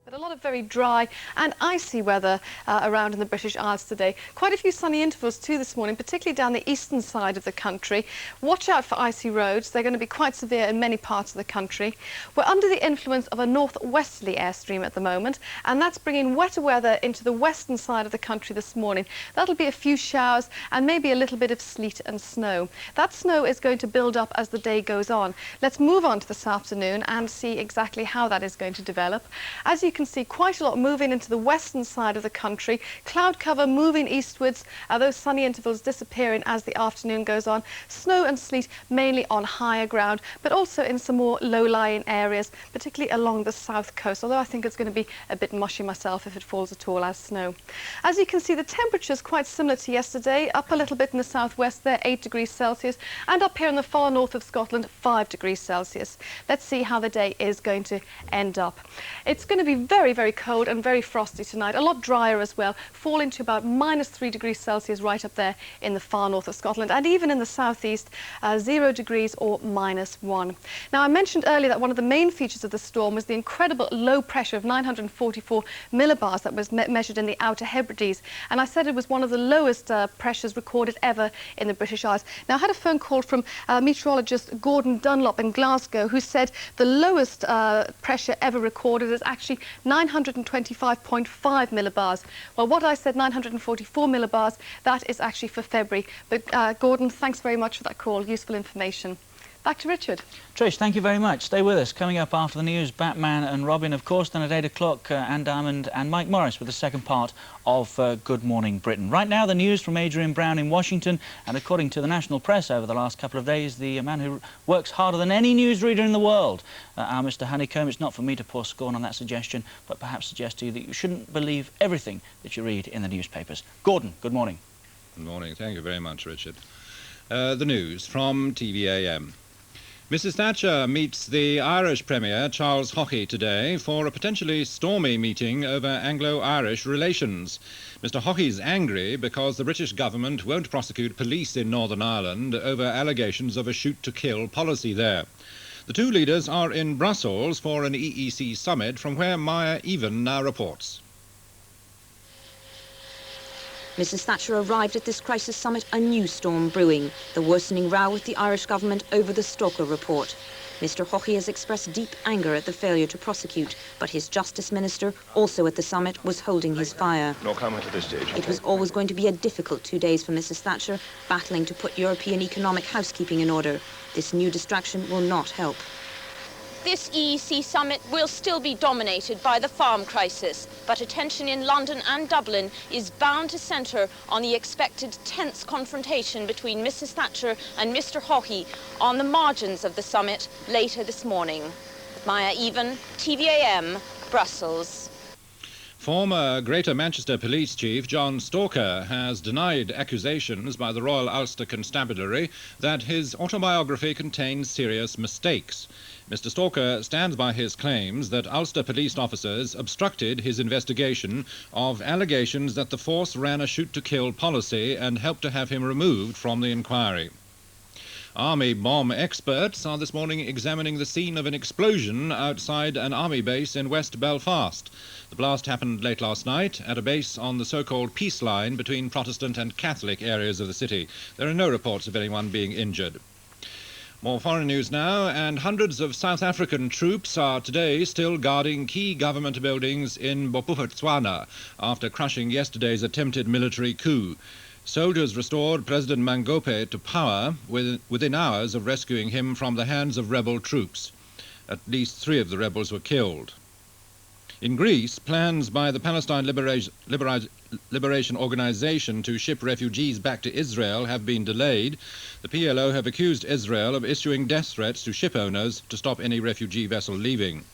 But a lot of very dry and icy weather around in the British Isles today. Quite a few sunny intervals too this morning, particularly down the eastern side of the country. Watch out for icy roads. They're going to be quite severe in many parts of the country. We're under the influence of a northwesterly airstream at the moment, and that's bringing wetter weather into the western side of the country this morning. That'll be a few showers and maybe a little bit of sleet and snow. That snow is going to build up as the day goes on. Let's move on to this afternoon and see exactly how that is going to develop. As you can see, quite a lot moving into the western side of the country. Cloud cover moving eastwards, those sunny intervals disappearing as the afternoon goes on. Snow and sleet mainly on higher ground, but also in some more low-lying areas, particularly along the south coast, although I think it's going to be a bit mushy myself if it falls at all as snow. As you can see, the temperature is quite similar to yesterday, up a little bit in the southwest there, 8 degrees Celsius, and up here in the far north of Scotland, 5 degrees Celsius. Let's see how the day is going to end up. It's going to be very cold and very frosty tonight, a lot drier as well, falling to about -3 degrees Celsius right up there in the far north of Scotland, and even in the southeast, 0 degrees or -1. Now, I mentioned earlier that one of the main features of the storm was the incredible low pressure of 944 millibars that was measured in the Outer Hebrides, and I said it was one of the lowest pressures recorded ever in the British Isles. Now, I had a phone call from meteorologist Gordon Dunlop in Glasgow, who said the lowest pressure ever recorded is actually 925.5 millibars. Well, what I said, 944 millibars, that is actually for February. But Gordon, thanks very much for that call. Useful information. Back to Richard. Trish, thank you very much. Stay with us. Coming up after the news, Batman and Robin, of course. Then at 8 o'clock, Anne Diamond and Mike Morris with the second part of Good Morning Britain. Right now, the news from Adrian Brown in Washington. And according to the national press over the last couple of days, the man who works harder than any newsreader in the world, our Mr. Honeycomb. It's not for me to pour scorn on that suggestion, but perhaps suggest to you that you shouldn't believe everything that you read in the newspapers. Gordon, good morning. Good morning. Thank you very much, Richard. The news from TVAM. Mrs Thatcher meets the Irish Premier, Charles Haughey, today for a potentially stormy meeting over Anglo-Irish relations. Mr Haughey's angry because the British government won't prosecute police in Northern Ireland over allegations of a shoot-to-kill policy there. The two leaders are in Brussels for an EEC summit, from where Maya Even now reports. Mrs Thatcher arrived at this crisis summit a new storm brewing, the worsening row with the Irish government over the Stalker report. Mr Haughey has expressed deep anger at the failure to prosecute, but his Justice Minister, also at the summit, was holding his fire. No comment at this stage. It was always going to be a difficult 2 days for Mrs Thatcher, battling to put European economic housekeeping in order. This new distraction will not help. This EEC summit will still be dominated by the farm crisis, but attention in London and Dublin is bound to centre on the expected tense confrontation between Mrs Thatcher and Mr Haughey on the margins of the summit later this morning. Maya Even, TVAM, Brussels. Former Greater Manchester Police Chief John Stalker has denied accusations by the Royal Ulster Constabulary that his autobiography contains serious mistakes. Mr Stalker stands by his claims that Ulster police officers obstructed his investigation of allegations that the force ran a shoot-to-kill policy and helped to have him removed from the inquiry. Army bomb experts are this morning examining the scene of an explosion outside an army base in West Belfast. The blast happened late last night at a base on the so-called peace line between Protestant and Catholic areas of the city. There are no reports of anyone being injured. More foreign news now, and hundreds of South African troops are today still guarding key government buildings in Bophuthatswana after crushing yesterday's attempted military coup. Soldiers restored President Mangope to power within hours of rescuing him from the hands of rebel troops. At least 3 of the rebels were killed. In Greece, plans by the Palestine Liberation Organization to ship refugees back to Israel have been delayed. The PLO have accused Israel of issuing death threats to ship owners to stop any refugee vessel leaving.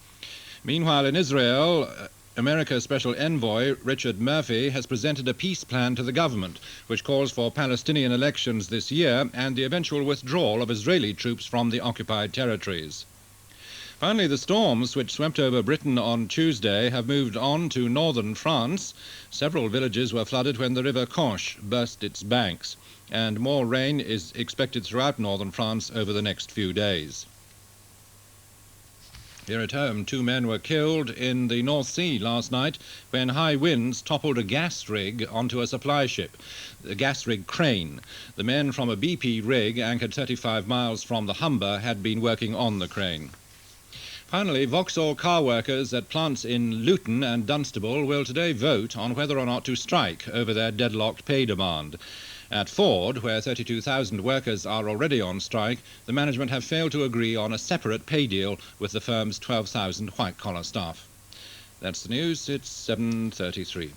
Meanwhile, in Israel, America's Special Envoy, Richard Murphy, has presented a peace plan to the government, which calls for Palestinian elections this year and the eventual withdrawal of Israeli troops from the occupied territories. Finally, the storms which swept over Britain on Tuesday have moved on to northern France. Several villages were flooded when the River Conche burst its banks, and more rain is expected throughout northern France over the next few days. Here at home, 2 men were killed in the North Sea last night when high winds toppled a gas rig onto a supply ship, the gas rig Crane. The men from a BP rig anchored 35 miles from the Humber had been working on the crane. Finally, Vauxhall car workers at plants in Luton and Dunstable will today vote on whether or not to strike over their deadlocked pay demand. At Ford, where 32,000 workers are already on strike, the management have failed to agree on a separate pay deal with the firm's 12,000 white-collar staff. That's the news. It's 7:33.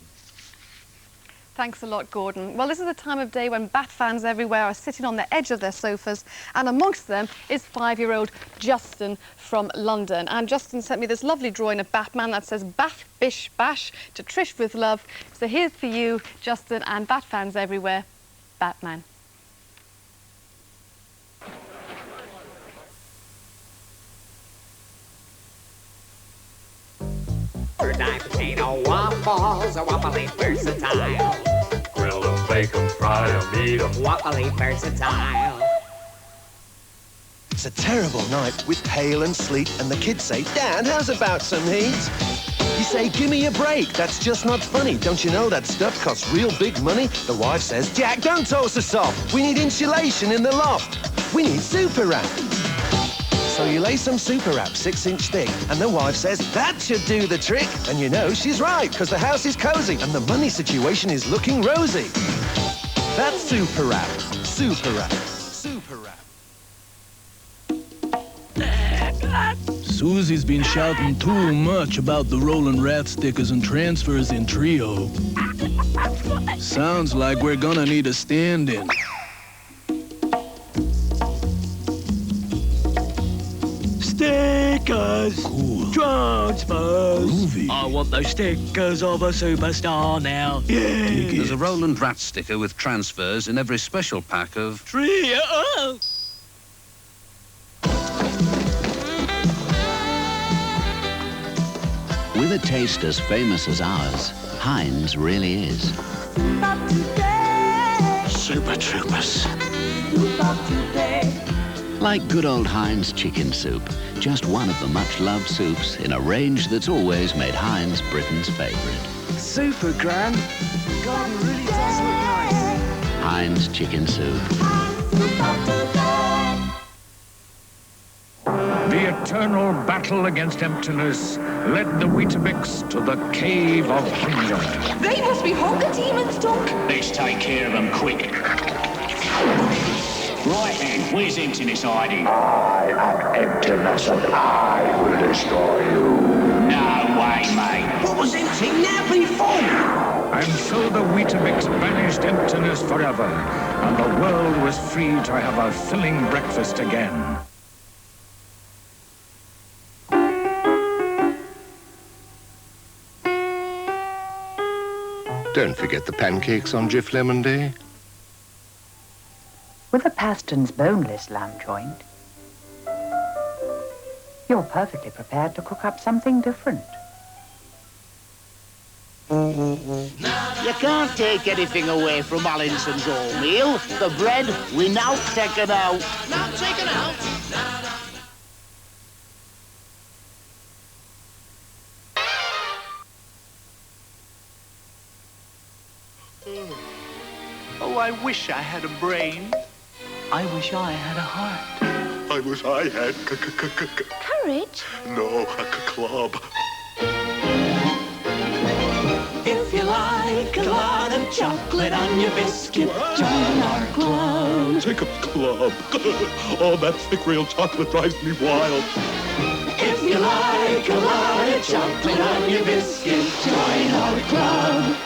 Thanks a lot, Gordon. Well, this is the time of day when Bat fans everywhere are sitting on the edge of their sofas, and amongst them is 5-year-old Justin from London. And Justin sent me this lovely drawing of Batman that says "Bath, bish, bash, to Trish with love." So here's for you, Justin, and Bat fans everywhere, Batman. Dime potato waffles are waffly versatile. Grill 'em, bake 'em, fry 'em, eat 'em. Waffly versatile. It's a terrible night with hail and sleet, and the kids say, "Dad, how's about some heat?" You say, "Give me a break, that's just not funny. Don't you know that stuff costs real big money?" The wife says, "Jack, don't toast us off. We need insulation in the loft. We need super wrap." So you lay some super wrap 6-inch thick, and the wife says, "That should do the trick." And you know she's right, because the house is cozy and the money situation is looking rosy. That's super wrap. Super wrap. Super wrap. Susie's been shouting too much about the rolling rat stickers and transfers in Trio. Sounds like we're gonna need a stand-in. Stickers! Cool. Transfers! Groovy. I want those stickers of a superstar now. Yeah! There's a Roland Rat sticker with transfers in every special pack of Trio! With a taste as famous as ours, Heinz really is. Super Troopers. Like good old Heinz chicken soup, just one of the much-loved soups in a range that's always made Heinz Britain's favourite. Super Grand. God, it really does look nice. Heinz chicken soup. The eternal battle against emptiness led the Weetabix to the cave of hunger. They must be hunger demons, Doc. Let's take care of them quick. Right then, where's emptiness hiding? I am emptiness and I will destroy you. No way, mate. What was empty now before? And so the Weetabix banished emptiness forever, and the world was free to have a filling breakfast again. Don't forget the pancakes on Jif Lemon Day. With a Paston's boneless lamb joint, you're perfectly prepared to cook up something different. You can't take anything away from Allinson's wholemeal. The bread, we now take it out. Now take it out. Oh, I wish I had a brain. I wish I had a heart. I wish I had Courage? No, a club. If you like a lot of chocolate on your biscuit, join our club. Take a club. Oh, that thick real chocolate drives me wild. If you like a lot of chocolate on your biscuit, join our club.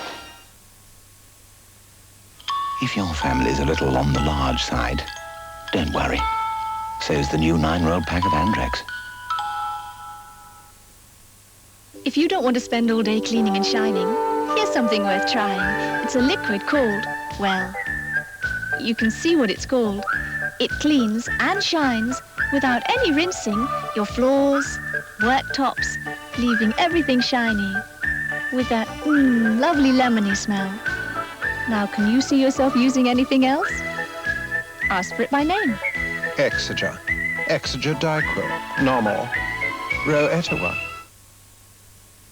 If your family's a little on the large side, don't worry. So's the new 9-rolled pack of Andrex. If you don't want to spend all day cleaning and shining, here's something worth trying. It's a liquid called, well, you can see what it's called. It cleans and shines without any rinsing your floors, worktops, leaving everything shiny with that lovely lemony smell. Now, can you see yourself using anything else? Ask for it by name. Exeger. Exeger Dicro. Normal. Ro Etowah.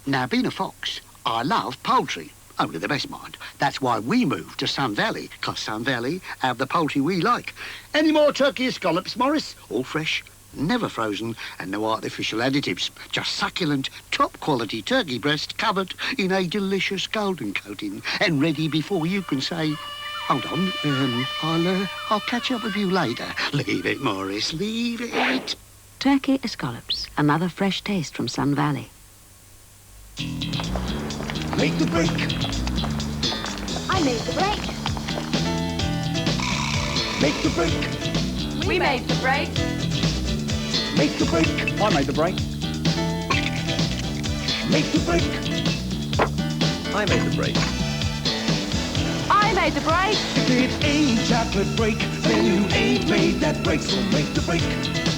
Now, being a fox, I love poultry. Only the best, mind. That's why we moved to Sun Valley, 'cause Sun Valley have the poultry we like. Any more turkey scallops, Morris? All fresh, never frozen, and no artificial additives. Just succulent, top-quality turkey breast covered in a delicious golden coating and ready before you can say, hold on, I'll catch up with you later. Leave it, Morris, leave it. Turkey escallops, another fresh taste from Sun Valley. Make the break. I made the break. Make the break. We made the break. Make the break. I made the break. Make the break. I made the break. I made the break. If it ain't chocolate break, then you ain't made that break, so make the break.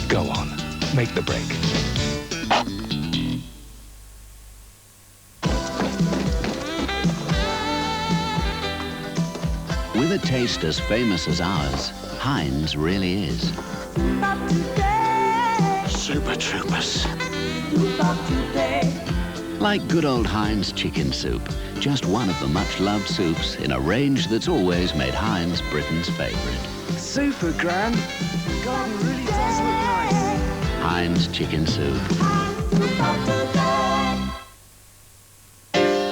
Go on, make the break. With a taste as famous as ours, Heinz really is. Super Troopers. Like good old Heinz chicken soup, just one of the much-loved soups in a range that's always made Heinz Britain's favourite. Super grand. God, it really does look nice. Heinz chicken soup.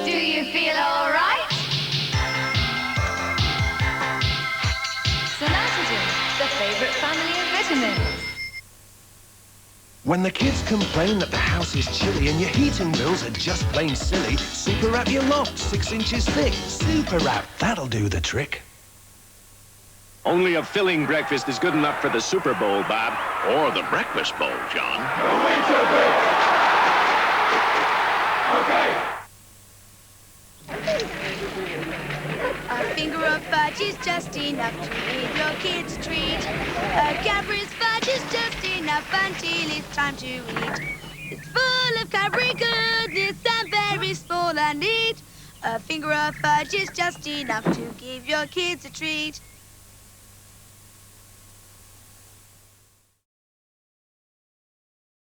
Do you feel all right? Sonatigen, the favourite family of vitamins. When the kids complain that the house is chilly and your heating bills are just plain silly, Super Wrap your loft 6 inches thick. Super Wrap, that'll do the trick. Only a filling breakfast is good enough for the Super Bowl, Bob. Or the breakfast bowl, John. Okay. A finger of fudge is just enough to give your kids a treat. A Cadbury's fudge is just enough until it's time to eat. It's full of Cadbury goodness and very small and neat. A finger of fudge is just enough to give your kids a treat.